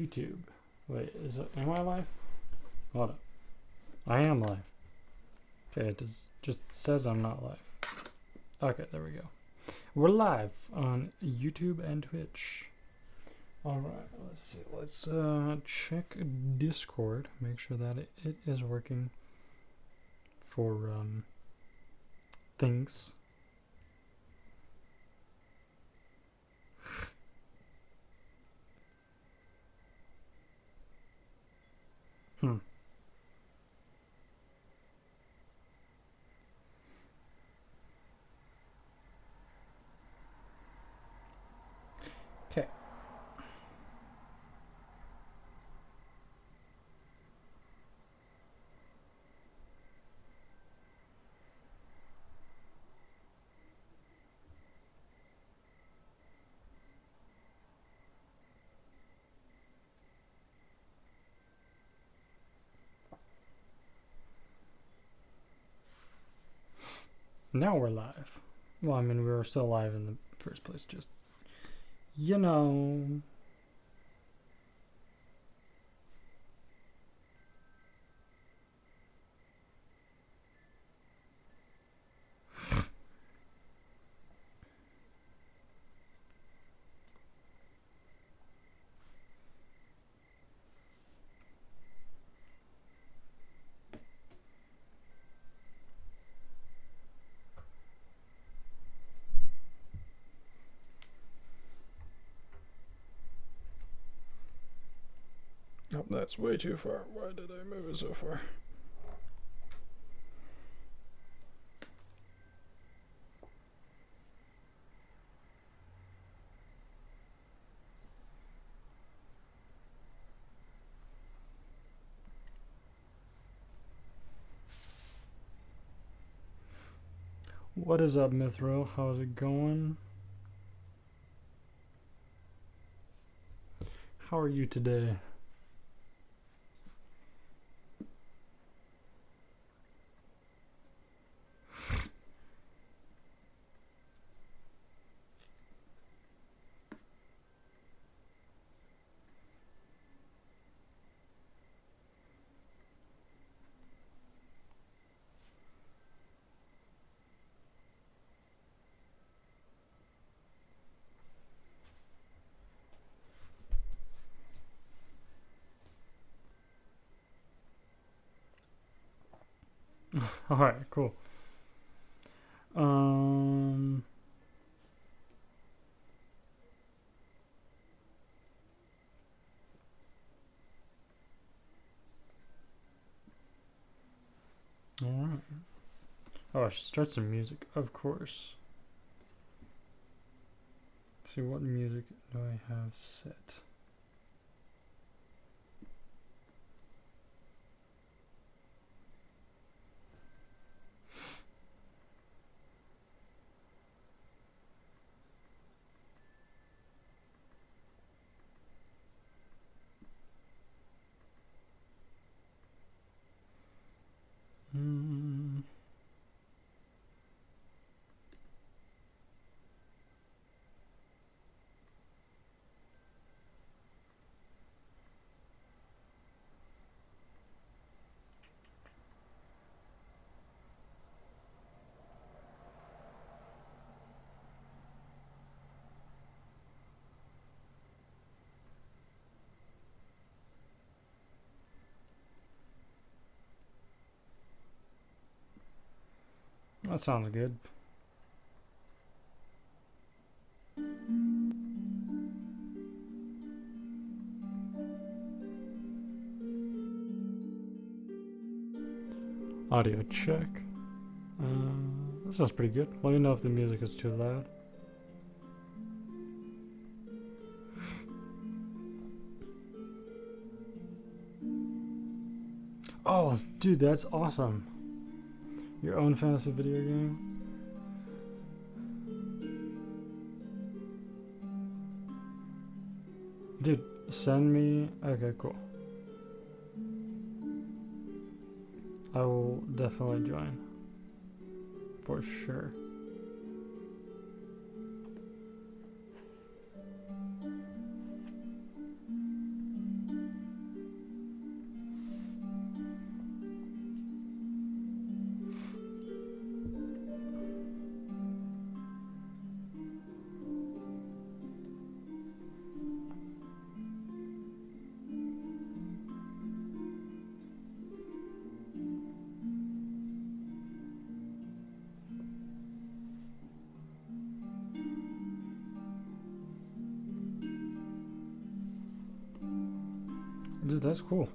YouTube. Wait, am I live? Hold up. I am live. Okay, it just says I'm not live. Okay, there we go. We're live on YouTube and Twitch. Alright, let's see. Let's check Discord. Make sure that it is working for things. Okay. Now we're live. Well, I mean, we were still live in the first place, just, you know. Oh, that's way too far. Why did I move it so far? What is up, Mithril? How's it going? How are you today? Alright, cool. Alright. Oh, I should start some music, of course. Let's see, what music do I have set? That sounds good. Audio check. That sounds pretty good. Let me know if the music is too loud. Oh, dude, that's awesome. Your own fantasy video game? Dude, send me... Okay, cool. I will definitely join. For sure. Dude, that's cool.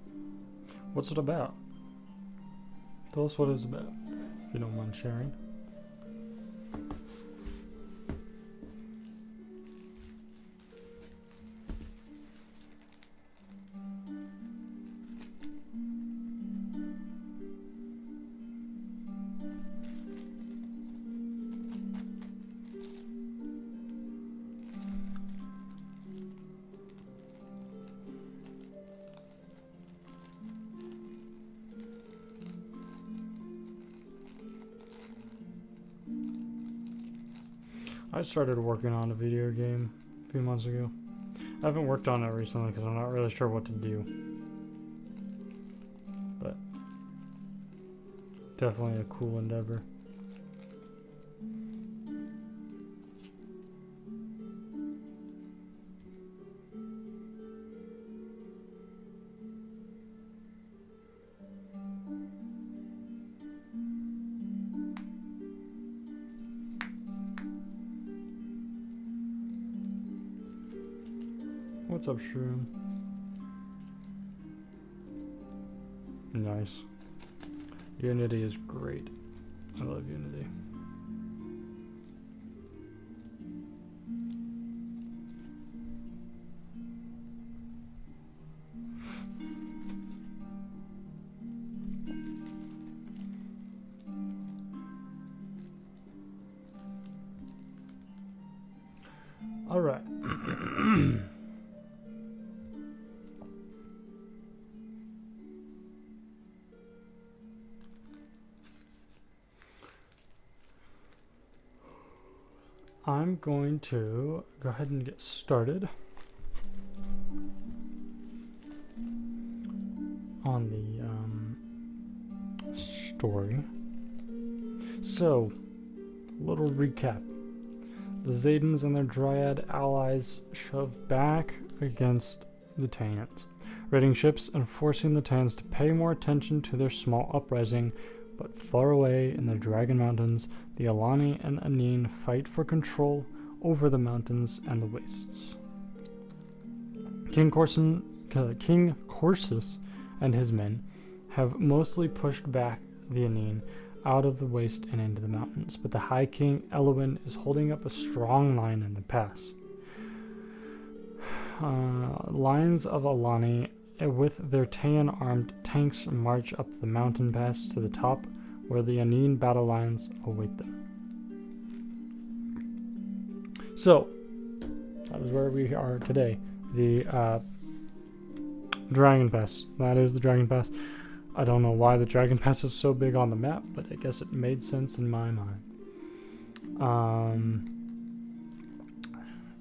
What's it about? Tell us what it's about, if you don't mind sharing. I started working on a video game a few months ago. I haven't worked on it recently because I'm not really sure what to do. But definitely a cool endeavor. What's up, Shroom? Nice. Unity is great. I love Unity. All right. I'm going to go ahead and get started on the story. So, little recap. The Zedans and their dryad allies shoved back against the Taeans, raiding ships and forcing the Taeans to pay more attention to their small uprising. But far away in the Dragon Mountains, the Alani and Anŷn fight for control over the mountains and the wastes. King Corsus and his men have mostly pushed back the Anŷn out of the waste and into the mountains, but the High King Elwyn is holding up a strong line in the pass. Lines of Alani with their Taean armed tanks march up the mountain pass to the top, where the Anŷn battle lines await them. So, that is where we are today. The Dragon Pass. That is the Dragon Pass. I don't know why the Dragon Pass is so big on the map, but I guess it made sense in my mind.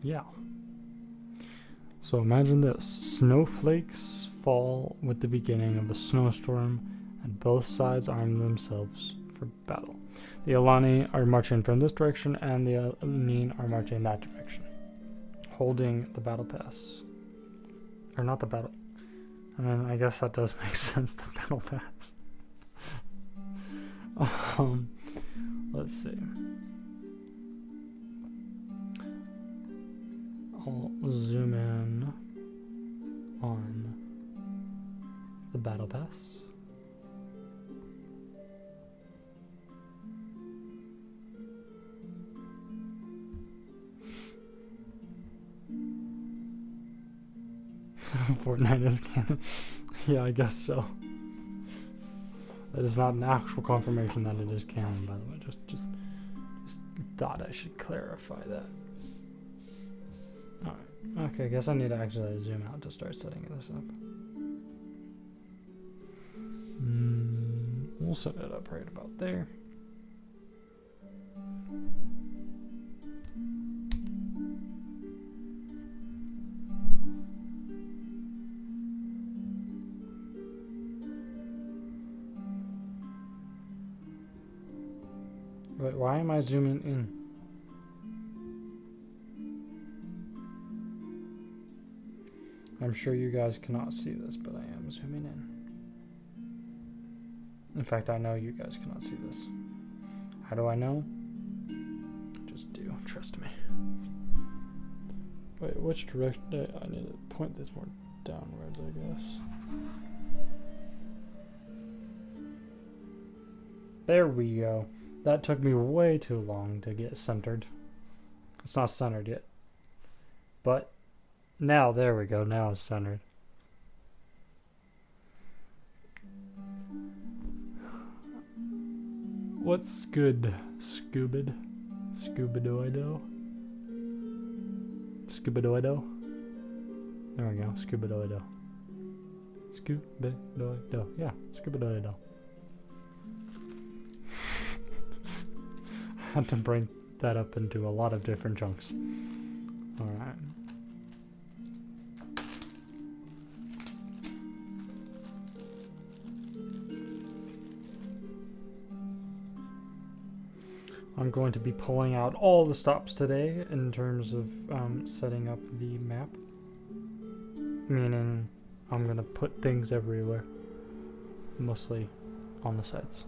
Yeah. So imagine this. Snowflakes fall with the beginning of a snowstorm, and both sides arm themselves for battle. The Alani are marching from this direction, and the Anŷn are marching in that direction, holding the battle pass. Or not the battle. I mean, I guess that does make sense, the battle pass. Let's see. I'll zoom in on the battle pass. Fortnite is canon. Yeah, I guess so. That is not an actual confirmation that it is canon, by the way. Just thought I should clarify that. Alright. Okay, I guess I need to actually zoom out to start setting this up. We'll set it up right about there. Wait, why am I zooming in? I'm sure you guys cannot see this, but I am zooming in. In fact, I know you guys cannot see this. How do I know? Just do. Trust me. Wait, which direction? I need to point this more downward. is, I guess. There we go. That took me way too long to get centered. It's not centered yet. But now, there we go. Now it's centered. What's good, Scoobid? Scoobidoido? Scoobidoido? There we go, Scoobidoido. Scoobidoido. Yeah, Scoobidoido. I had to break that up into a lot of different chunks. Alright. I'm going to be pulling out all the stops today in terms of setting up the map. Meaning, I'm going to put things everywhere. Mostly on the sides.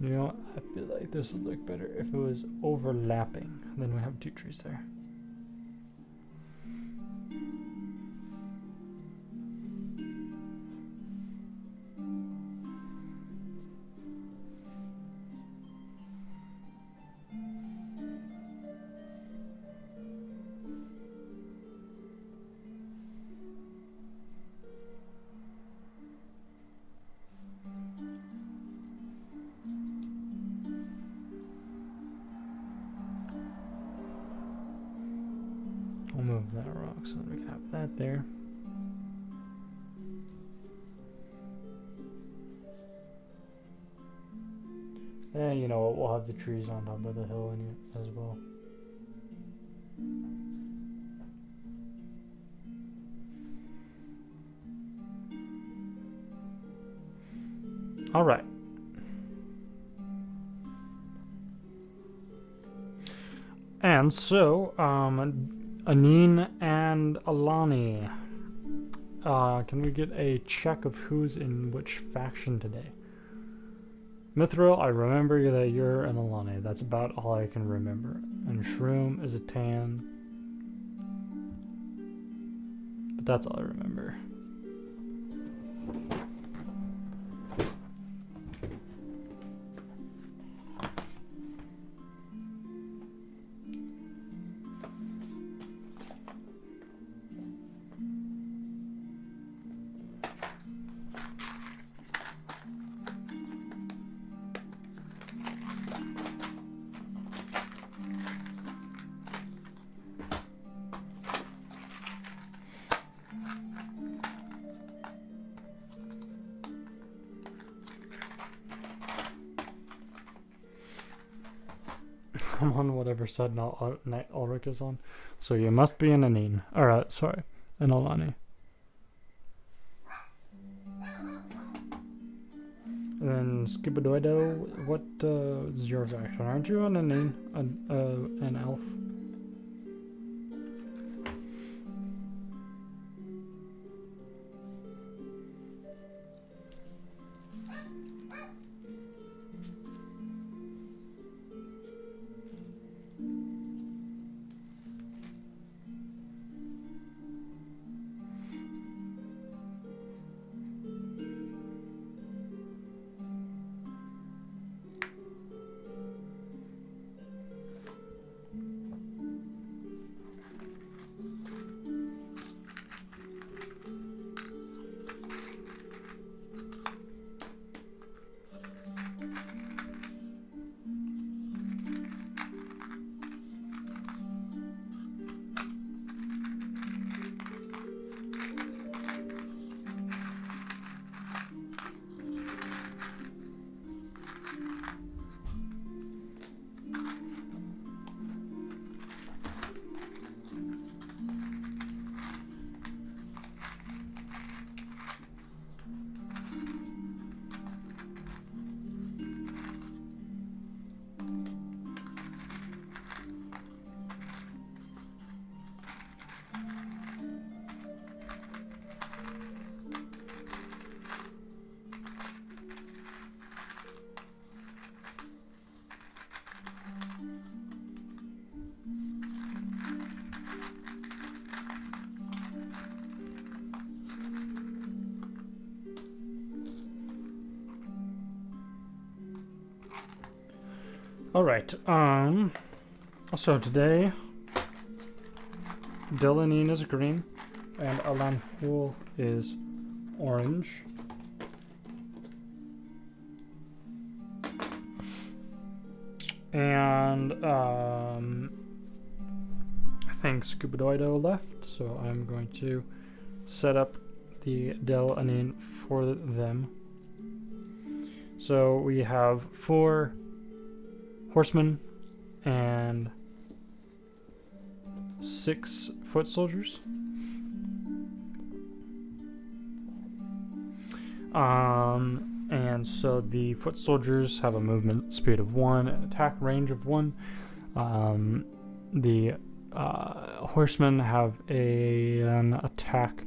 You know, I feel like this would look better if it was overlapping. Then we have two trees there. We'll move that rock so that we can have that there. And you know what, we'll have the trees on top of the hill in it as well. Alright. And so, Anŷn and Alani. Can we get a check of who's in which faction today? Mithril, I remember that you're an Alani. That's about all I can remember. And Shroom is a Tan. But that's all I remember. I'm on whatever side Night Ulrich is on. So you must be an Anŷn. Alright, sorry. An Alani. And then Skibidoido, what is your faction? Aren't you an Anŷn? An elf? Alright, so today, Anŷn is green, and Alani is orange. And, I think Scubadoido left, so I'm going to set up the Anŷn for them. So we have 4 horsemen and 6 foot soldiers. And so the foot soldiers have a movement speed of 1, an attack range of 1. The horsemen have an attack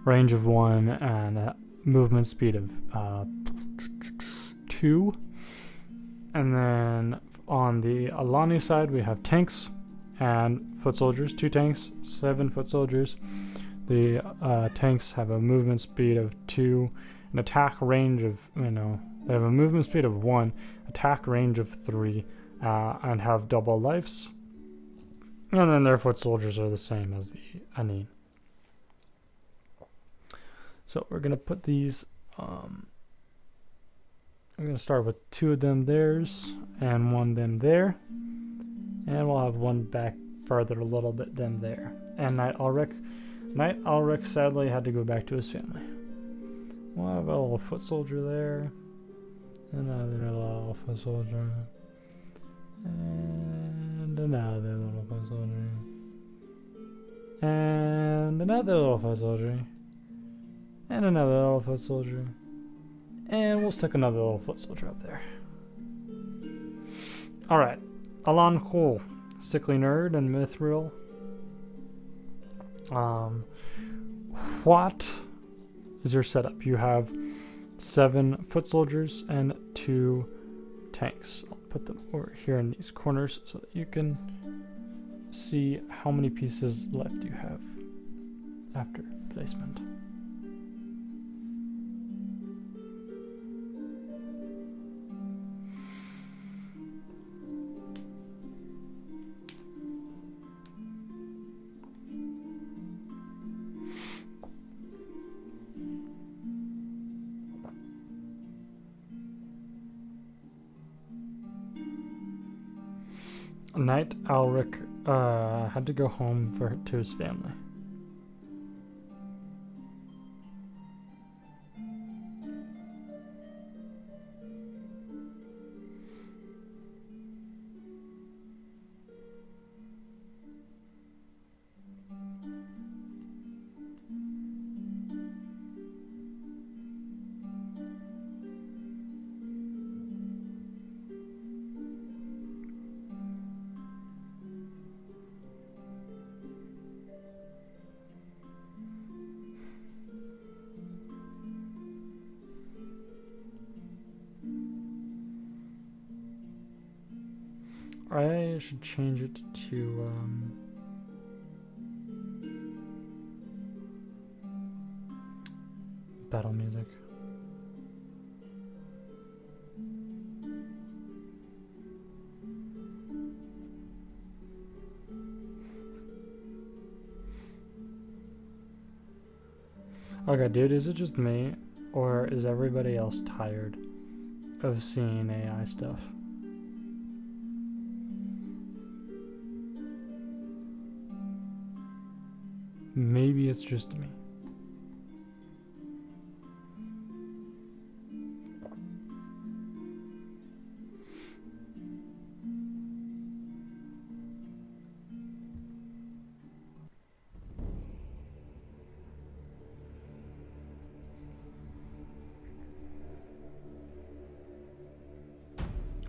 range of 1 and a movement speed of 2. And then on the Alani side, we have tanks and foot soldiers, 2 tanks, 7 foot soldiers. The tanks have a movement speed of 2, an attack range of, they have a movement speed of 1, attack range of 3, and have double lives. And then their foot soldiers are the same as the Anŷn. So we're going to put these, we're going to start with 2 of them theirs and 1 them there. And we'll have 1 back farther a little bit them there. And Knight Alric sadly had to go back to his family. We'll have a little foot soldier there. Another little foot soldier. And another little foot soldier. And another little foot soldier. And another little foot soldier. And we'll stick another little foot soldier up there. Alright. Alani, Sickly Nerd, and Mithril. What is your setup? You have 7 foot soldiers and 2 tanks. I'll put them over here in these corners so that you can see how many pieces left you have after placement. Knight Alric had to go home to his family. I should change it to battle music. Okay, dude, is it just me, or is everybody else tired of seeing AI stuff? Maybe it's just me.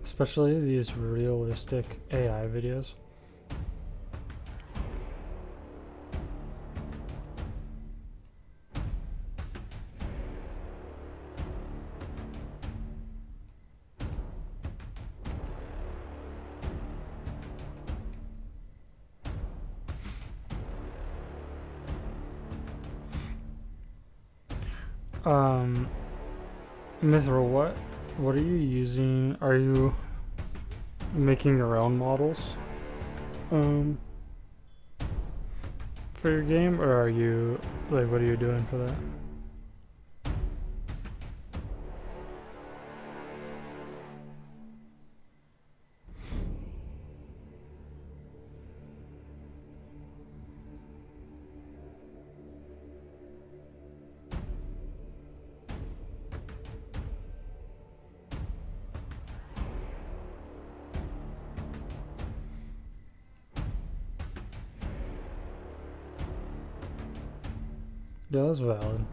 Especially these realistic AI videos. Mithril, what are you using? Are you making your own models for your game, or are you like, what are you doing for that? Yeah, that's valid.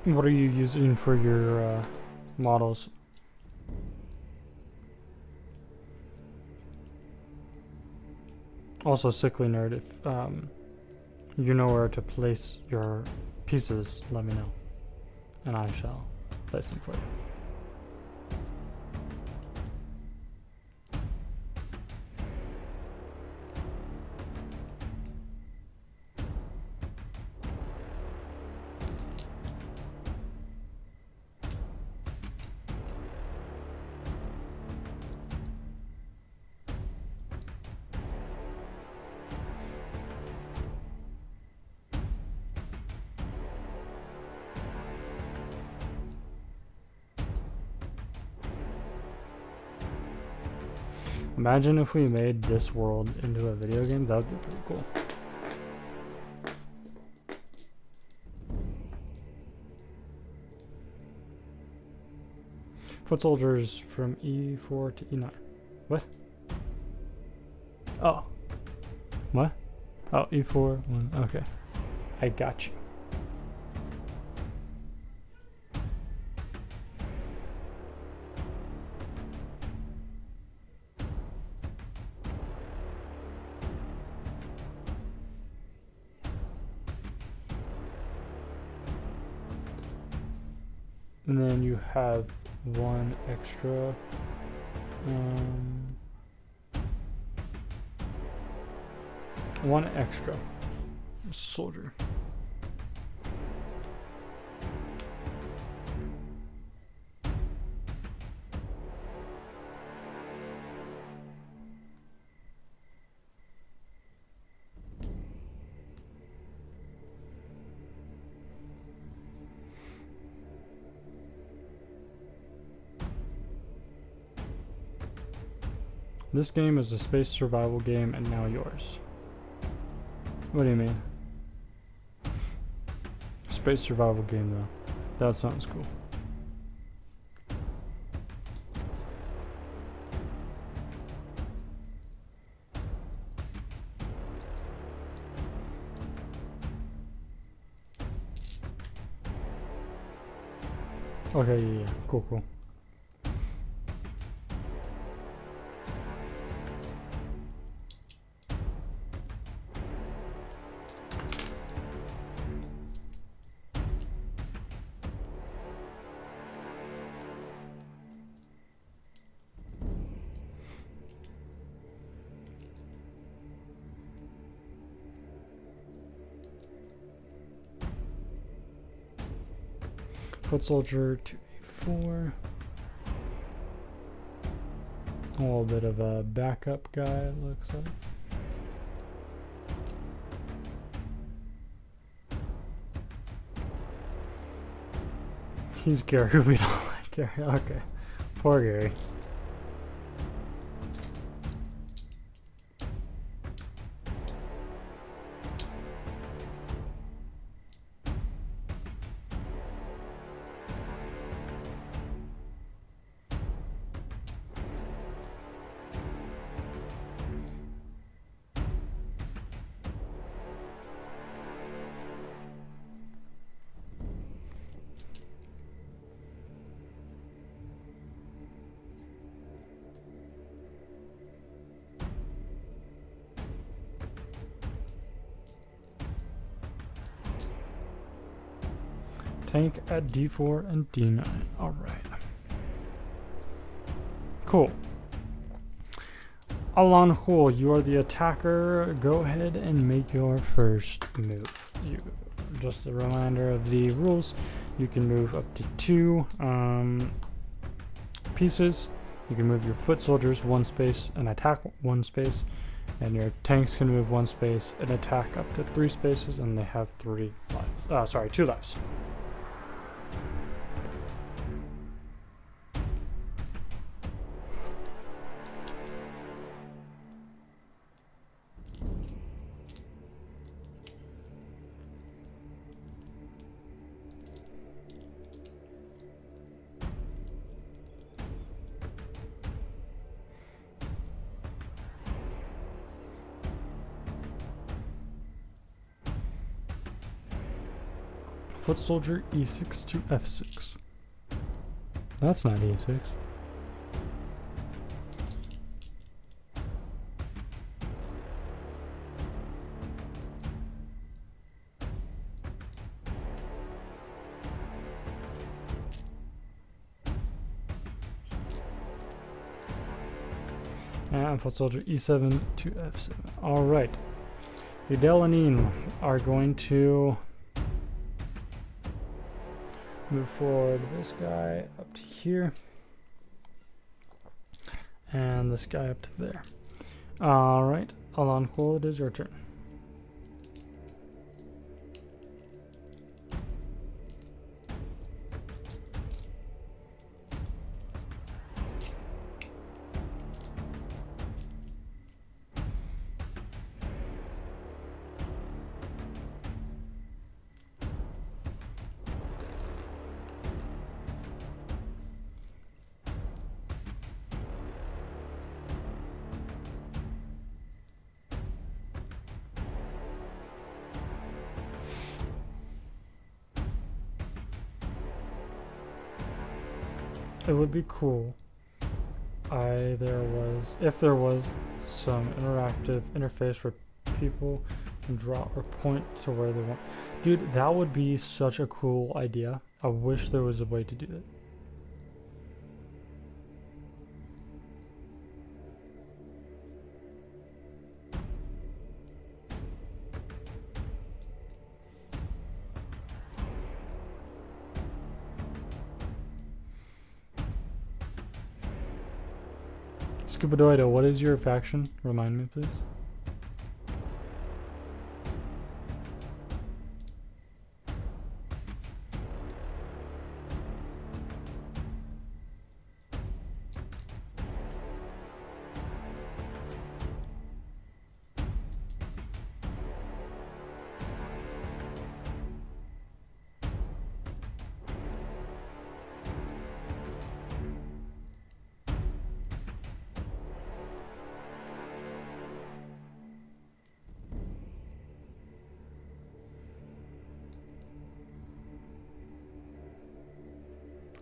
What are you using for your models? Also, sickly nerd, if you know where to place your pieces, let me know, and I shall place them for you. Imagine if we made this world into a video game, that would be pretty cool. Foot soldiers from E4 to E9. What? Oh. What? Oh, E4, 1. Okay. I got you. And then you have one extra soldier. This game is a space survival game and now yours. What do you mean? Space survival game though. That sounds cool. Okay, yeah. Cool. Foot soldier to E4. A little bit of a backup guy, it looks like. He's Gary, we don't like Gary. Okay. Poor Gary. tank at D4 and D9. Alright. Cool. Alani, you are the attacker. Go ahead and make your first move. Just a reminder of the rules. You can move up to 2 pieces. You can move your foot soldiers 1 space and attack 1 space. And your tanks can move 1 space and attack up to 3 spaces, and they have 3 lives. 2 lives. Foot soldier E6 to F6. That's not E6. And foot soldier E7 to F7. Alright. The Anŷn are going to move forward this guy up to here, and this guy up to there. Alright, Alani, it is your turn. It would be cool if there was some interactive interface where people can draw or point to where they want. Dude, that would be such a cool idea. I wish there was a way to do that. Scubadoido, what is your faction? Remind me, please.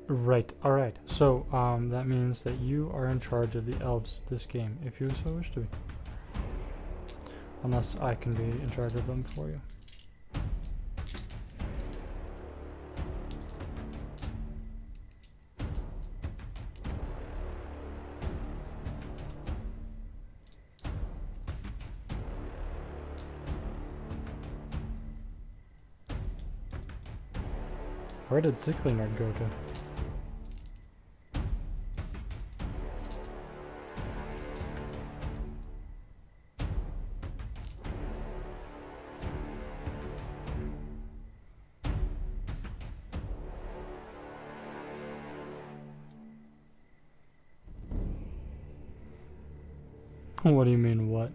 Right, alright. So, that means that you are in charge of the elves this game, if you so wish to be. Unless I can be in charge of them for you. Where did Sicklinard go to? What do you mean, what?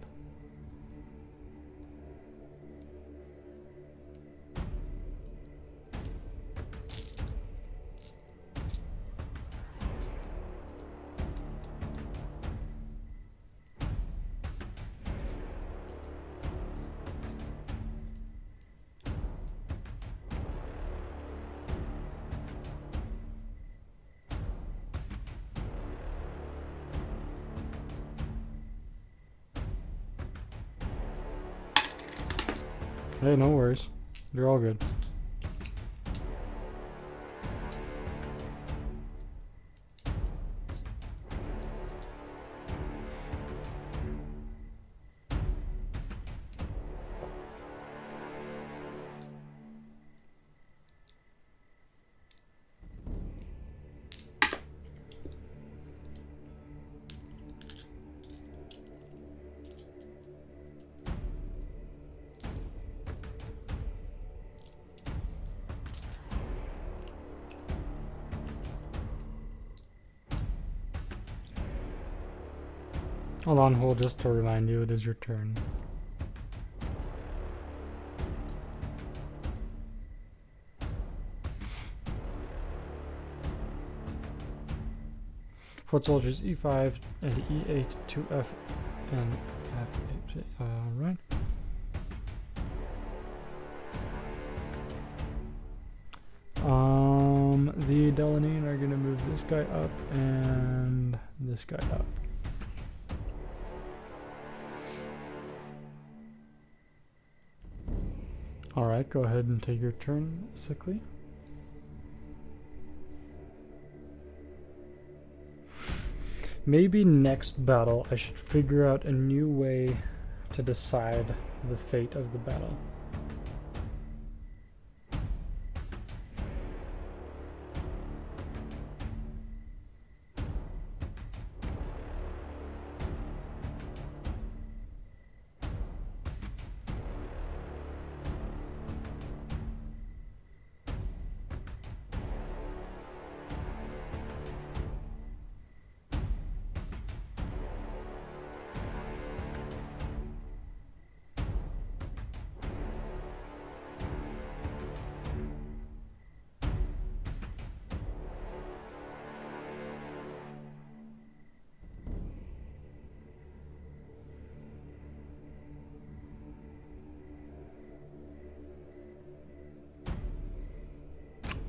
Hey, no worries. You're all good. Hold on hold just to remind you it is your turn. Foot soldiers E5 and E8 to F and F8. Right. The Alani are gonna move this guy up and this guy up. Alright, go ahead and take your turn, Sickly. Maybe next battle I should figure out a new way to decide the fate of the battle.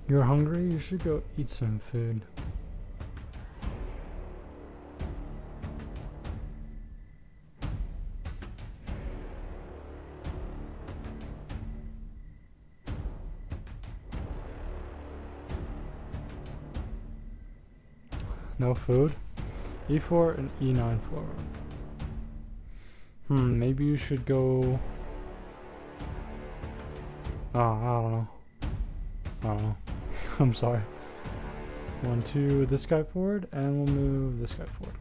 You're hungry? You should go eat some food. No food? E4 and E9 forward. Maybe you should go... Oh, I don't know. I don't know. I'm sorry. 1, 2, this guy forward, and we'll move this guy forward.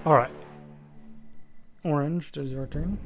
Alright. Orange, it is your turn.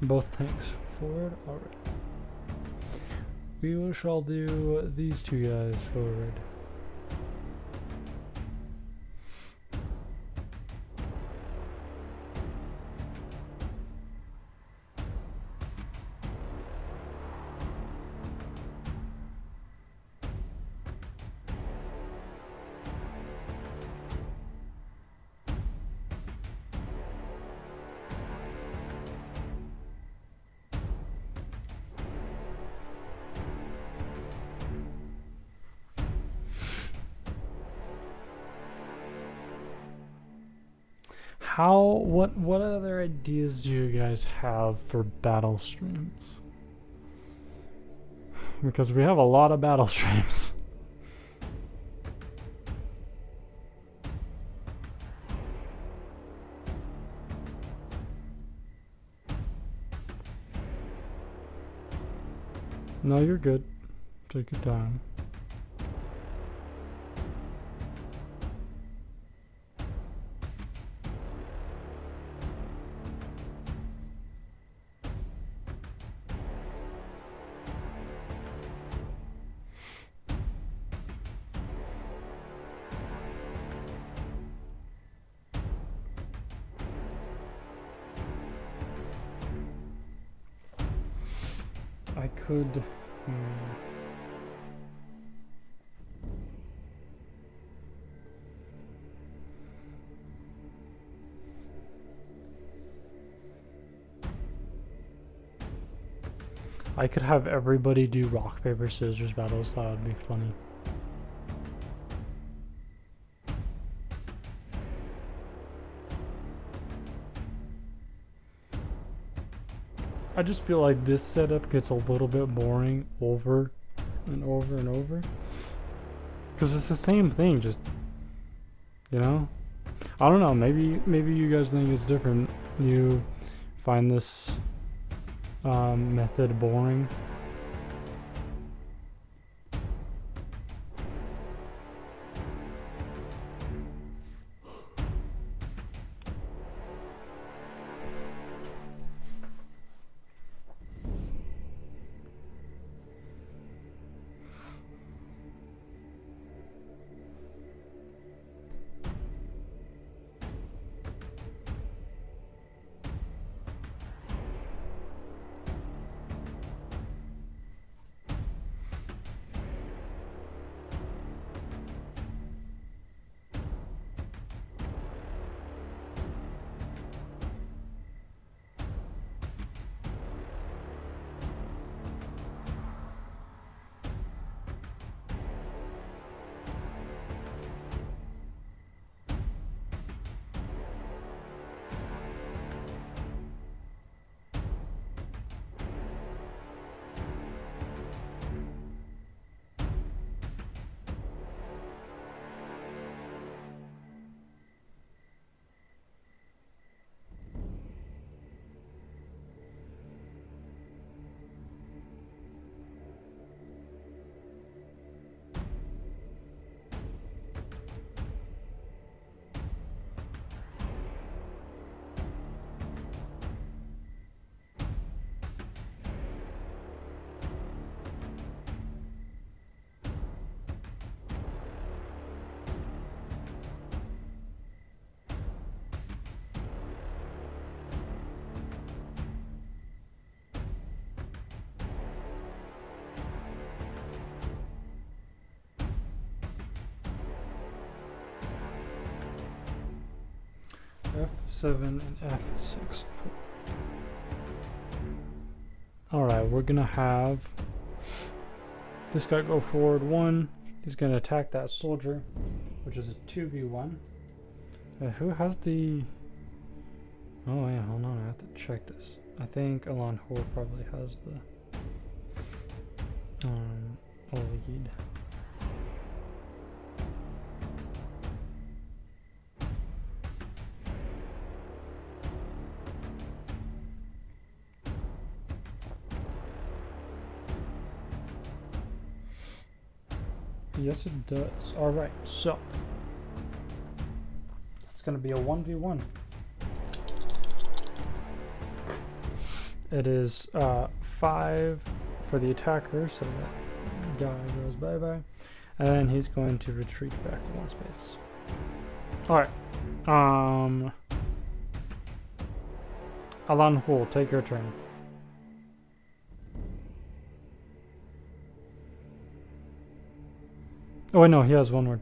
Both tanks forward. Alright. We shall do these two guys forward. What other ideas do you guys have for battle streams? Because we have a lot of battle streams. No, you're good. Take your time. could. I could have everybody do rock, paper, scissors battles. That would be funny. I just feel like this setup gets a little bit boring over and over and over. Because it's the same thing, just, you know? I don't know, maybe you guys think it's different. You find this method boring. F7 and F6. Alright, we're gonna have this guy go forward 1. He's gonna attack that soldier, which is a 2v1. Who has the... Oh yeah, hold on, I have to check this. I think Alani probably has the lead. Yes, it does. Alright, so it's going to be a 1v1. It is 5 for the attacker, so that guy goes bye-bye. And then he's going to retreat back to 1 space. Alright. Alani, take your turn. Oh wait, no, he has one more.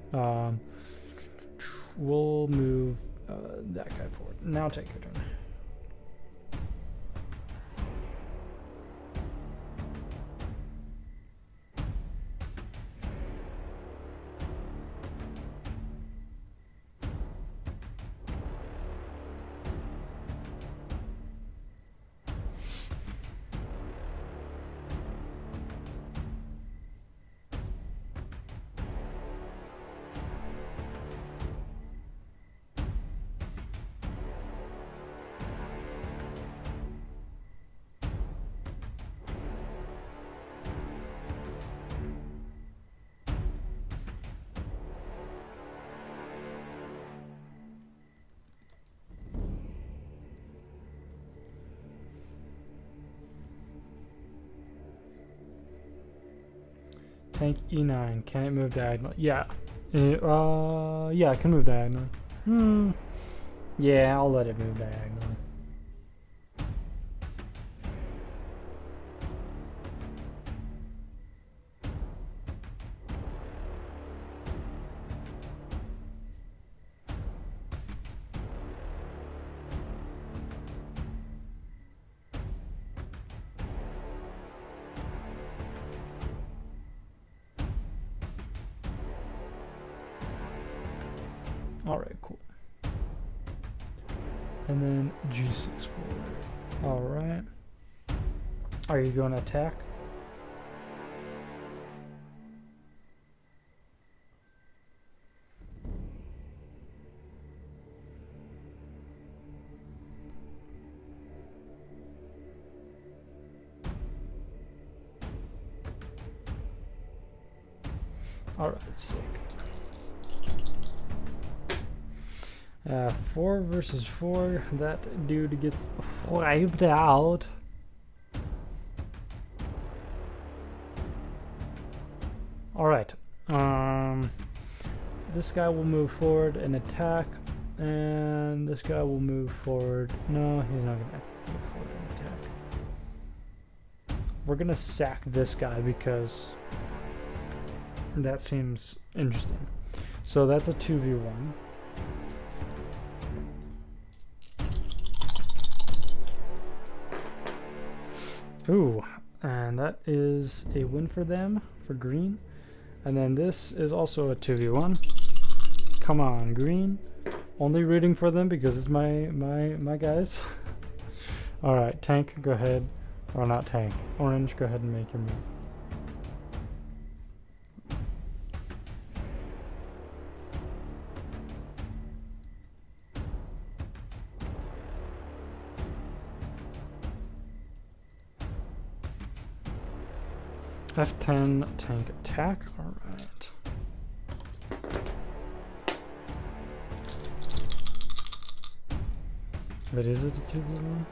We'll move that guy forward. Now take your turn. Tank E9, can it move diagonal? Yeah. Yeah, it can move diagonal. Yeah, I'll let it move diagonally. Alright, cool. And then G6 forward. Alright. Are you going to attack? Alright, sick. 4 versus 4. That dude gets wiped out. Alright. This guy will move forward and attack. And this guy will move forward. No, he's not going to move forward and attack. We're going to sack this guy because that seems interesting. So that's a 2v1. Ooh, and that is a win for them, for green. And then this is also a 2v1. Come on, green. Only rooting for them because it's my guys. Alright, tank, go ahead. Or not tank. Orange, go ahead and make your move. F10 tank attack. Alright. But is it a 2v1?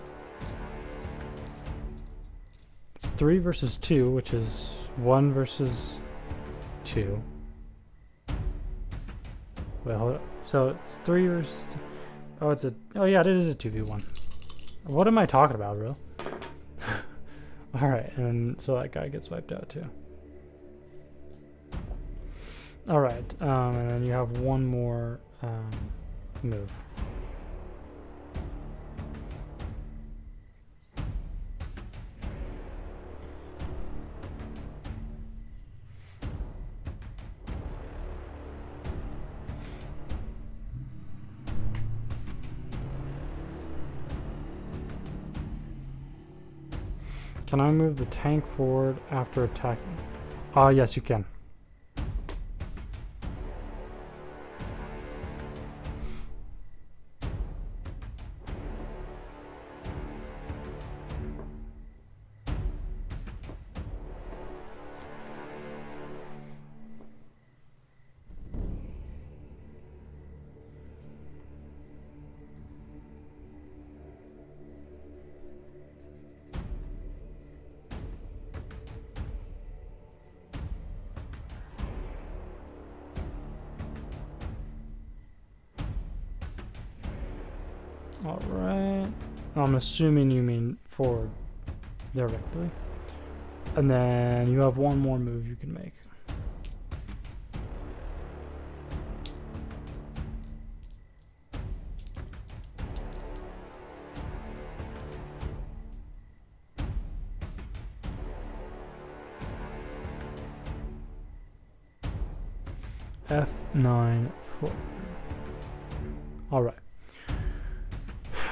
It's 3 versus 2, which is 1 versus 2. Wait, hold up. So it's 3 versus 2. Oh, it's a. Oh, yeah, it is a 2v1. What am I talking about, bro? Alright, and so that guy gets wiped out too. Alright, and then you have one more move. Can I move the tank forward after attacking? Yes, you can. Alright. I'm assuming you mean forward directly. And then you have one more move you can make. F9 forward. Alright.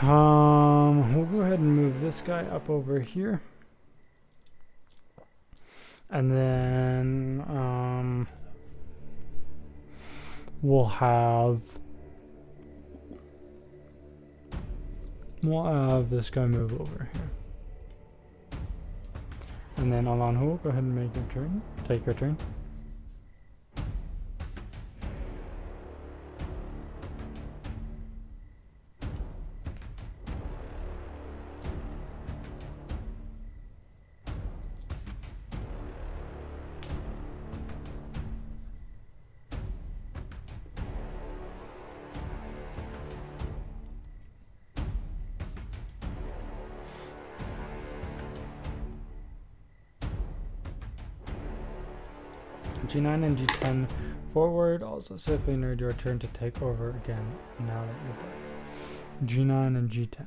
We'll go ahead and move this guy up over here. And then we'll have this guy move over here. And then Alani, go ahead and make your turn. Take your turn. G9 and G10 forward. Also, simply nerd your turn to take over again now that you're back. G9 and G10.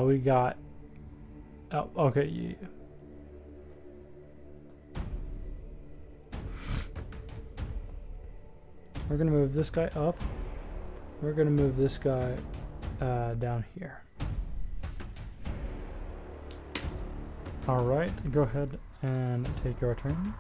We got. Oh, okay. Yeah. We're gonna move this guy up. We're gonna move this guy down here. Alright, go ahead and take your turn.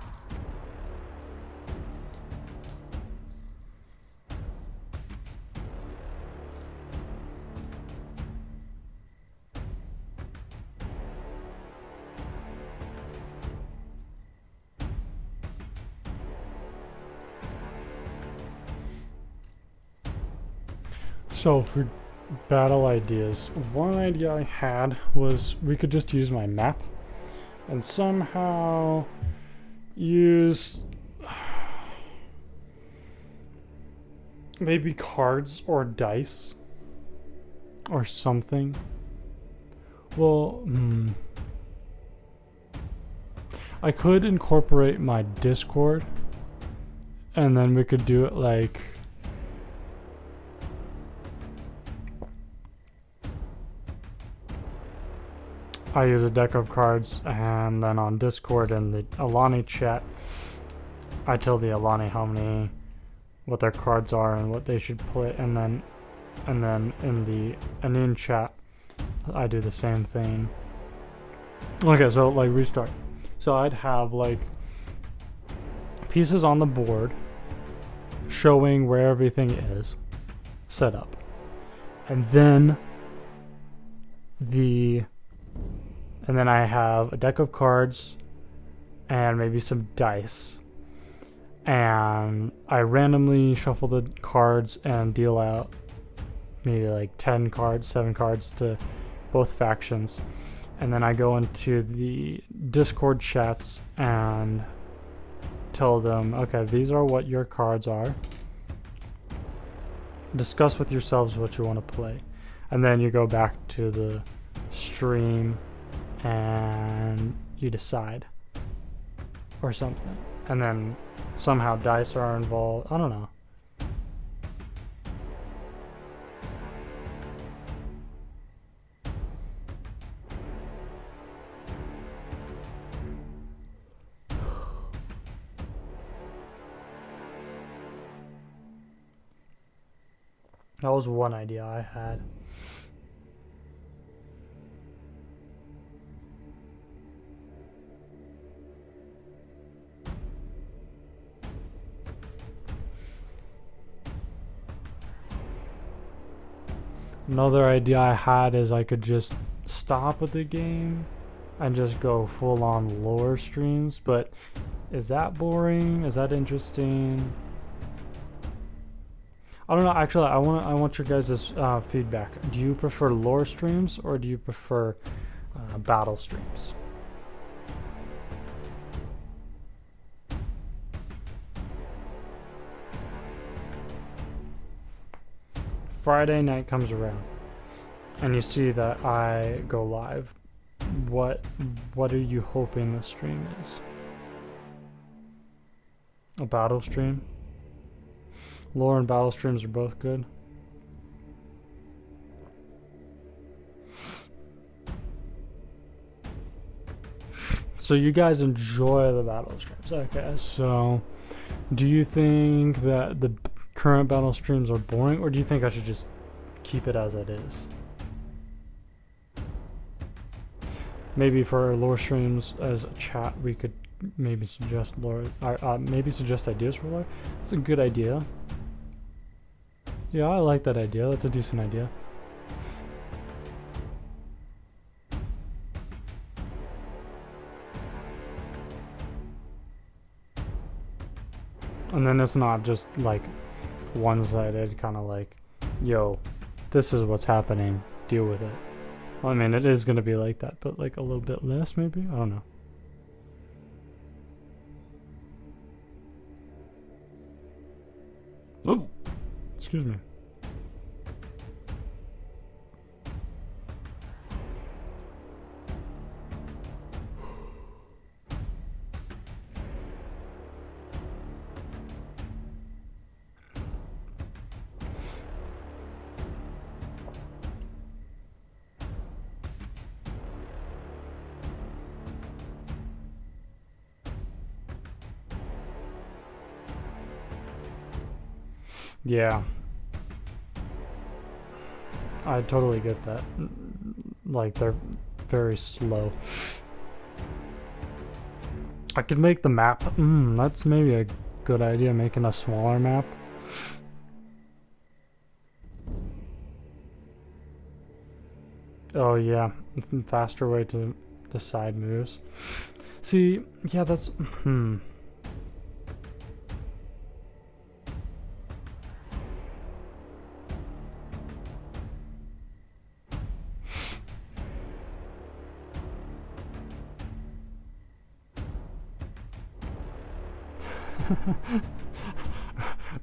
So for battle ideas, one idea I had was we could just use my map and somehow use maybe cards or dice or something. Well, I could incorporate my Discord and then we could do it like I use a deck of cards, and then on Discord and the Alani chat, I tell the Alani what their cards are and what they should play, and then in the Anŷn chat, I do the same thing. Okay, so like restart. So I'd have like pieces on the board showing where everything is set up, and then I have a deck of cards and maybe some dice, and I randomly shuffle the cards and deal out maybe like 10 cards, 7 cards to both factions, and then I go into the Discord chats and tell them, okay, these are what your cards are, discuss with yourselves what you want to play, and then you go back to the stream and you decide or something, and then somehow dice are involved. I don't know. That was one idea I had. Another idea I had is I could just stop with the game and just go full on lore streams, but is that boring? Is that interesting? I don't know. Actually, I want your guys' feedback. Do you prefer lore streams or do you prefer battle streams? Friday night comes around and you see that I go live. What are you hoping the stream is? A battle stream? Lore and battle streams are both good. So you guys enjoy the battle streams. Okay, so do you think that the current battle streams are boring, or do you think I should just keep it as it is? Maybe for lore streams as a chat, we could maybe suggest lore, maybe suggest ideas for lore. That's a good idea. Yeah, I like that idea. That's a decent idea. And then it's not just like one-sided, kind of like, yo, this is what's happening, deal with it. Well, I mean, it is going to be like that, but like a little bit less maybe? I don't know. Oh, excuse me. Yeah. I totally get that. Like, they're very slow. I could make the map. That's maybe a good idea, making a smaller map. Oh yeah, faster way to decide moves. See, yeah, that's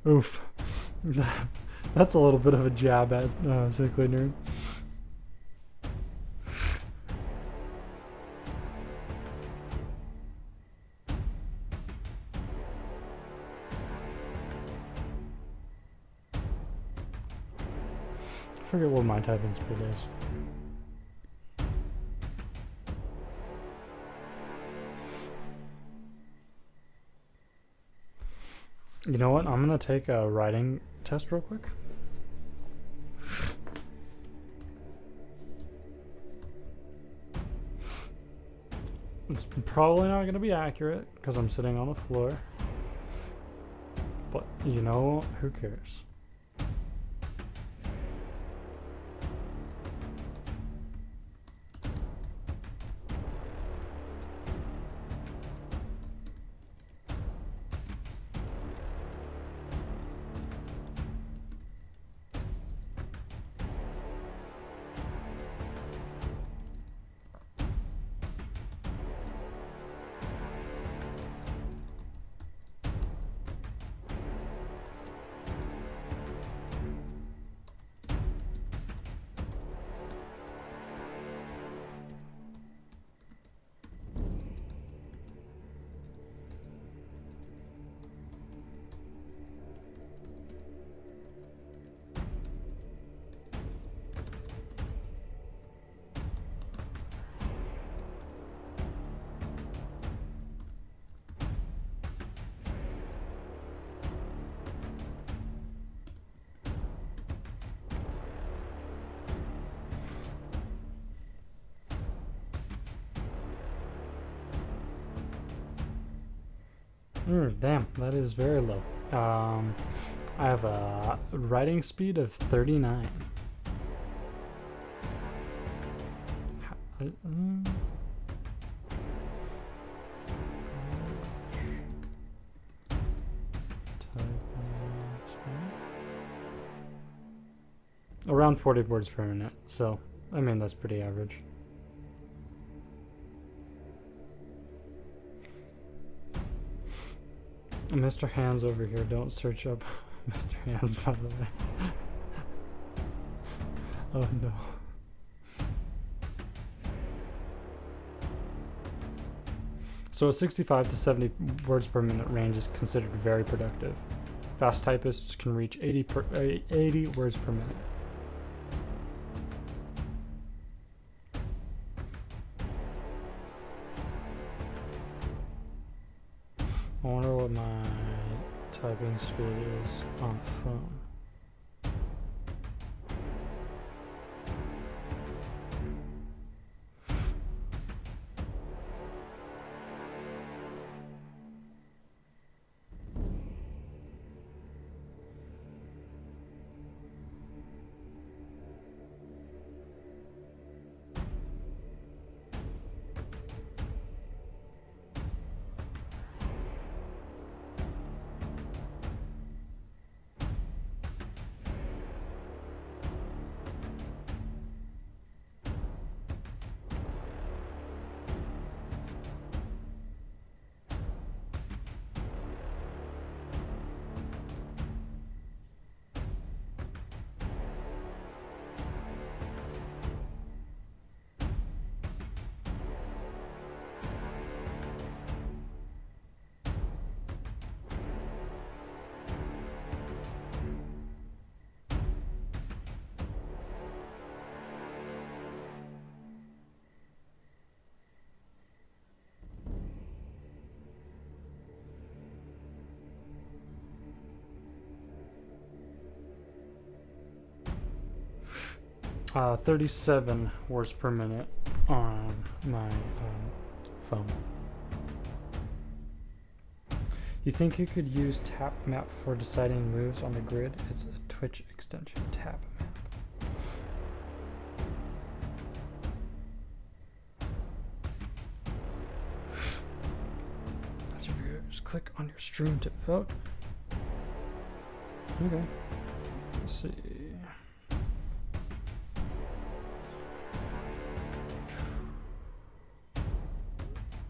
Oof. That's a little bit of a jab at Sickly Nerd. I forget what my typing speed is. You know what? I'm gonna take a writing test real quick. It's probably not gonna be accurate because I'm sitting on the floor. But you know, who cares? Damn, that is very low. I have a writing speed of 39. Around 40 words per minute, so I mean that's pretty average. Mr. Hands over here, don't search up Mr. Hands, by the way. Oh no. So a 65 to 70 words per minute range is considered very productive. Fast typists can reach 80 words per minute. I wonder what my typing speed is on phone. 37 words per minute on my phone. You think you could use tap map for deciding moves on the grid? It's a Twitch extension, tap map. As a viewer, just click on your stream to vote. Okay. Let's see.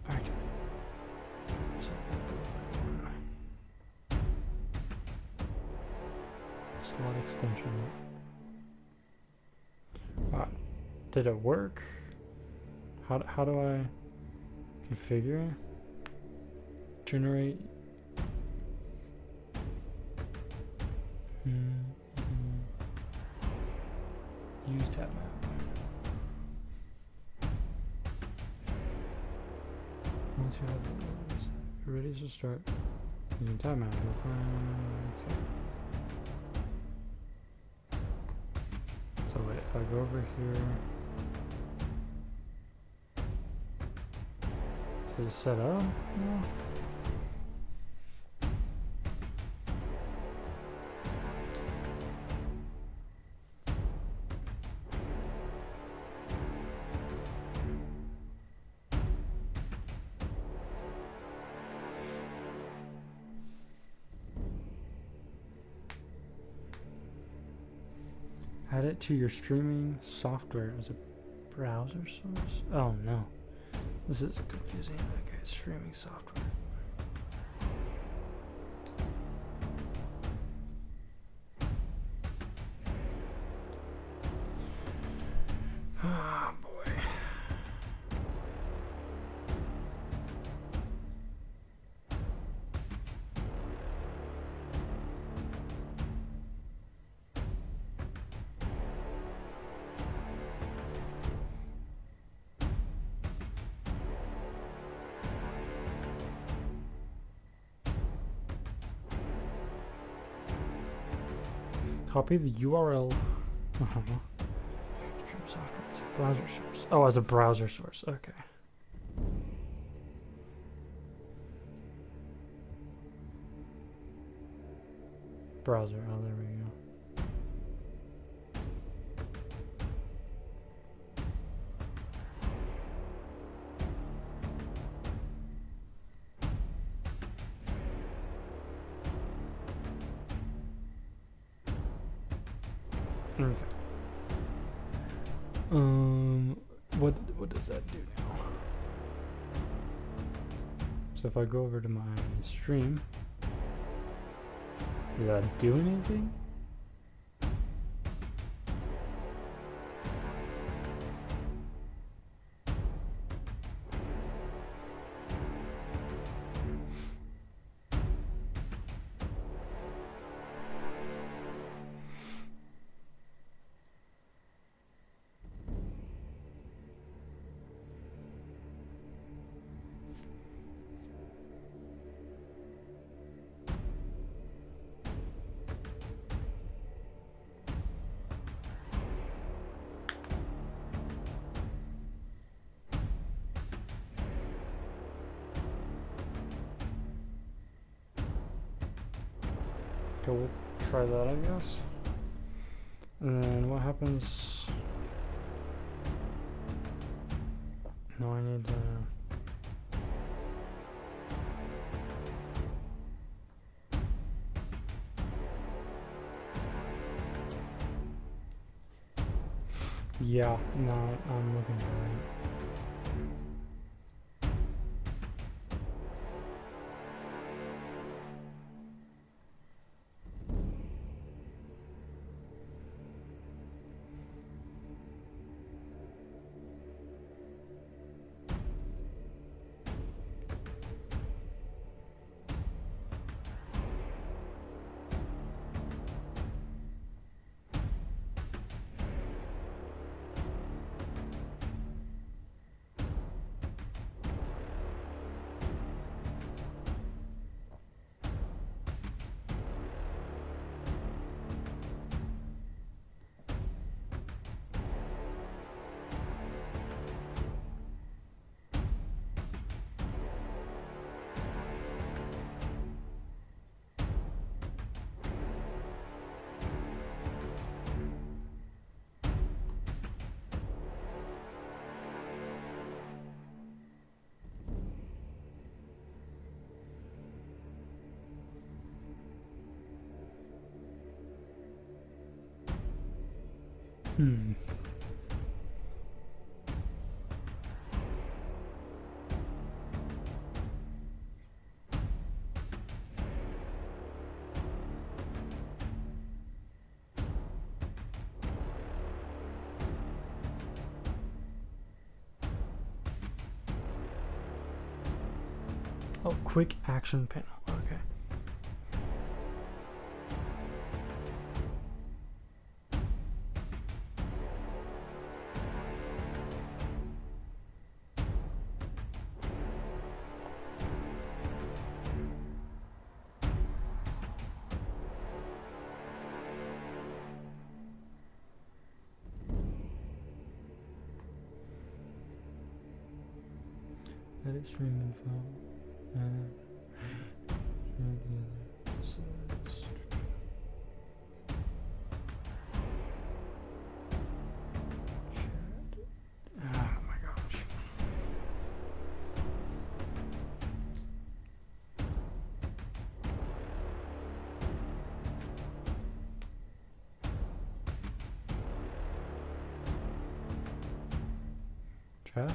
Alright. Slot extension. Did it work? How do I configure? Generate. Use tap map. Once you have it, you're ready to start using tap map. Okay. So wait, if I go over here, is it set up? No. Add it to your streaming software as a browser source? Oh no. This is confusing. Okay, streaming software. Oh boy. Copy the URL. Stream software as a browser source. Oh, as a browser source. Okay. Browser. Oh, there we go. Okay. What does that do now? So if I go over to my stream, did that do anything? Okay, we'll try that, I guess. And then what happens? No, I need to. Yeah, no, I'm looking for it. Hmm. Oh, quick action panel. Okay. Edit stream info. Oh my gosh. Chat?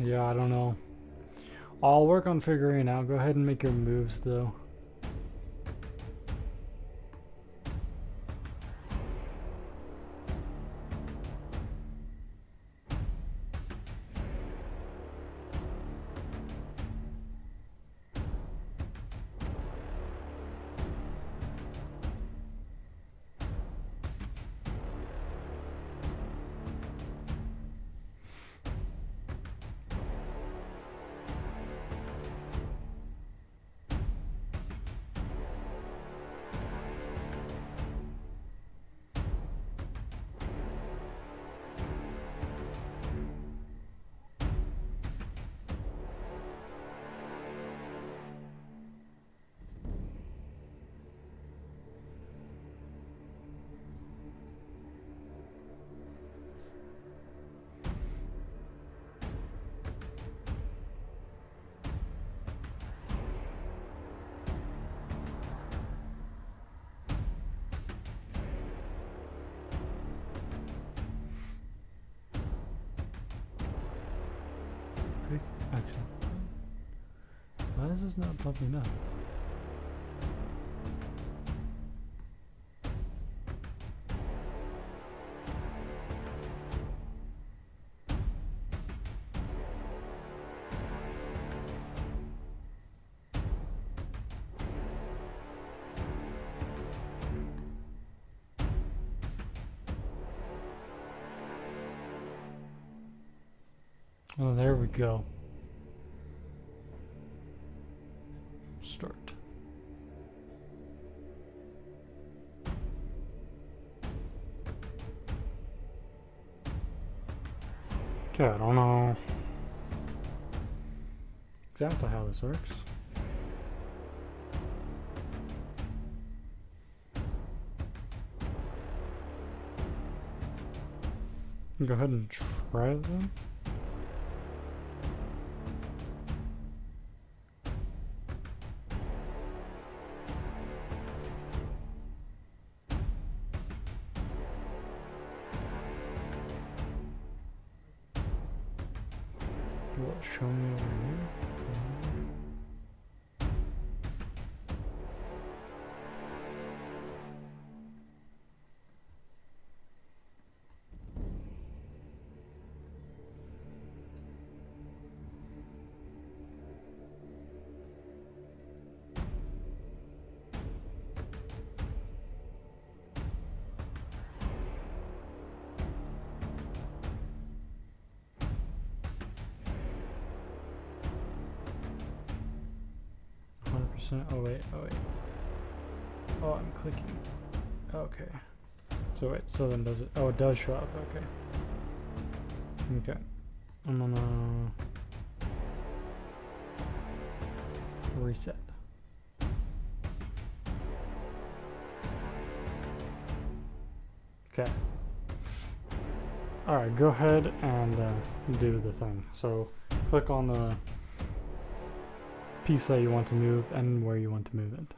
Yeah, I don't know. I'll work on figuring it out. Go ahead and make your moves though. Quick action. Why is this not popping up? Oh, there we go. Start. Okay, I don't know exactly how this works. Go ahead and try them. Will it show me over here? 100%. Oh wait. Oh, I'm clicking. Okay. So wait, so then does it? Oh, it does show up. Okay. Okay. I'm gonna reset. Okay. Alright, go ahead and do the thing. So click on the piece that you want to move and where you want to move it.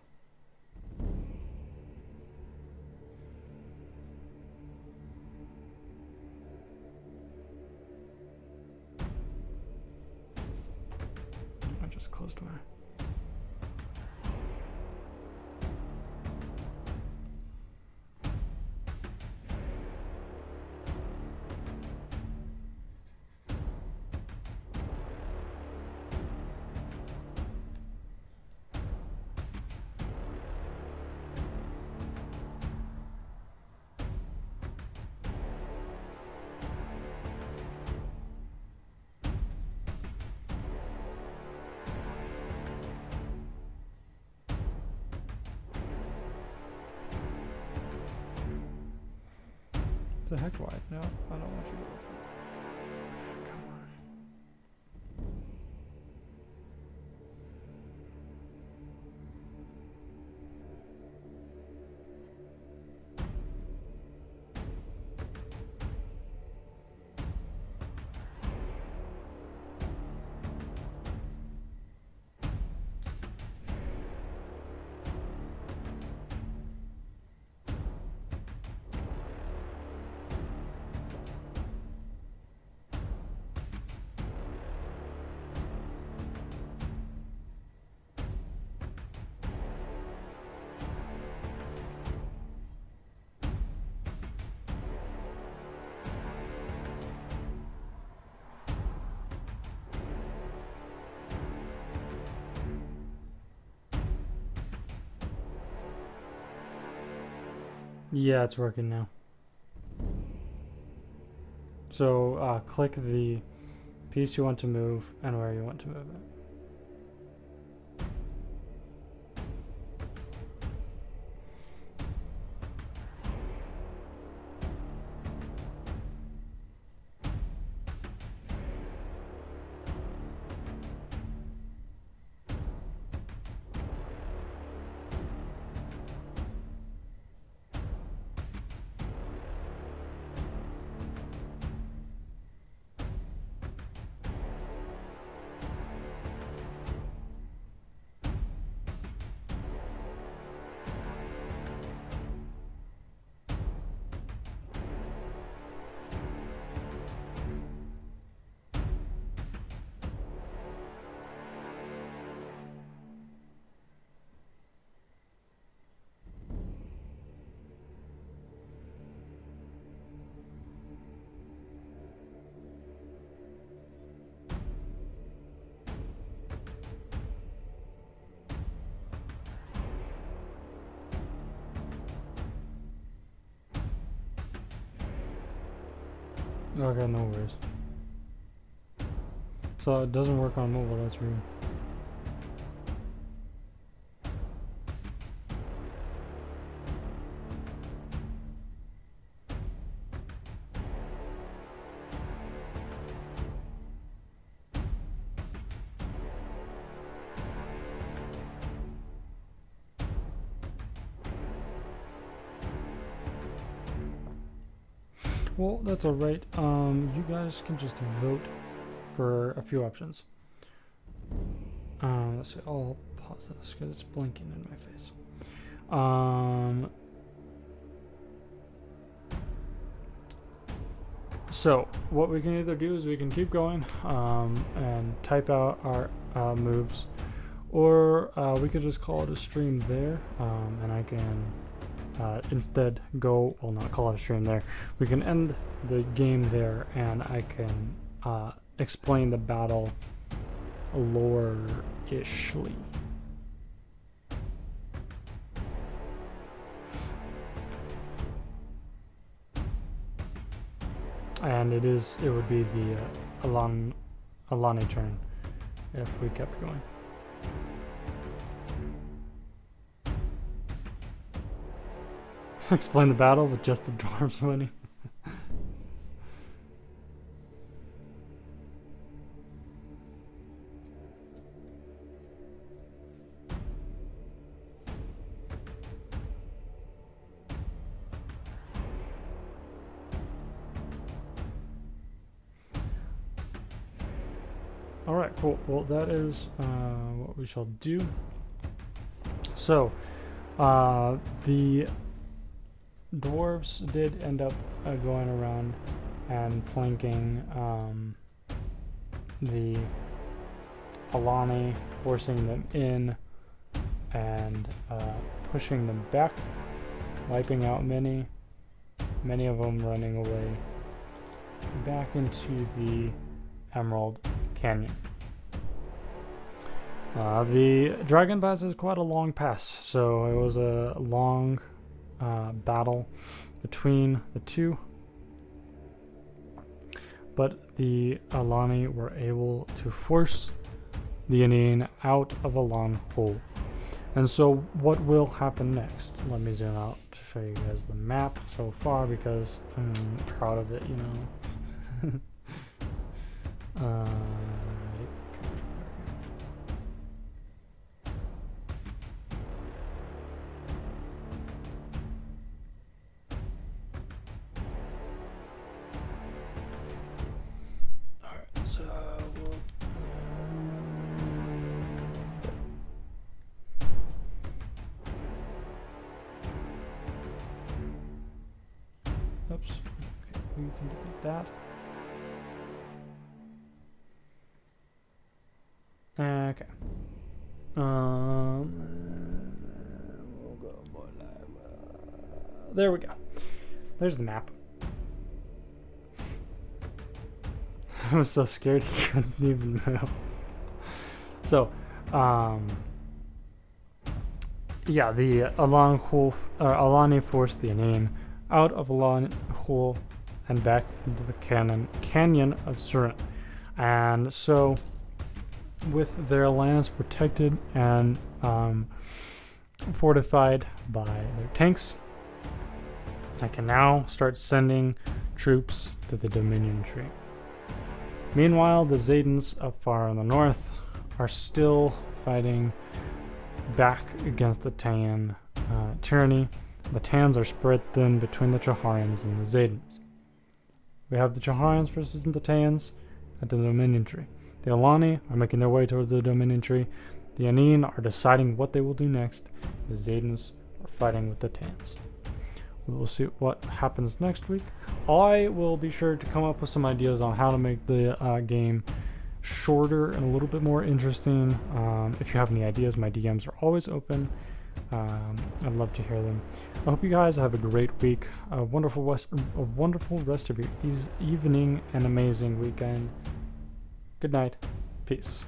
I just closed my... The heck why? No, I don't want you to open it. Come on. Yeah, it's working now. So click the piece you want to move and where you want to move it. Okay, no worries. So it doesn't work on mobile, that's weird. Well, that's alright. You guys can just vote for a few options. Let's see, I'll pause this because it's blinking in my face. So what we can either do is we can keep going and type out our moves, or we could just call it a stream there, and I can instead go, well, not call it a stream there. We can end the game there, and I can explain the battle lore-ishly. And it would be the Alani turn if we kept going. Explain the battle with just the dwarves winning. Alright, cool. Well, that is what we shall do. So, the dwarves did end up going around and flanking the Alani, forcing them in and pushing them back, wiping out many of them running away back into the Emerald Canyon. The Dragon Pass is quite a long pass, so it was a long battle between the two, but the Alani were able to force the Anŷn out of a long hole. And so what will happen next? Let me zoom out to show you guys the map so far, because I'm proud of it, you know. Oops. Okay, we can delete that. Okay. We'll go more live. There we go. There's the map. I was so scared he couldn't even move. So, yeah, the Alani forced the Anûn out of Alani hole and back into the canyon of Surin. And so, with their lands protected and fortified by their tanks, I can now start sending troops to the Dominion Tree. Meanwhile, the Zedans up far in the north are still fighting back against the Taean tyranny. The Taeans are spread thin between the Chaharians and the Zedans. We have the Chaharians versus the Taeans at the Dominion Tree. The Alani are making their way toward the Dominion Tree. The Anûn are deciding what they will do next. The Zedans are fighting with the Taeans. We will see what happens next week. I will be sure to come up with some ideas on how to make the game shorter and a little bit more interesting. If you have any ideas, my DMs are always open. I'd love to hear them. I hope you guys have a great week, a wonderful rest of your evening, and amazing weekend. Good night. Peace.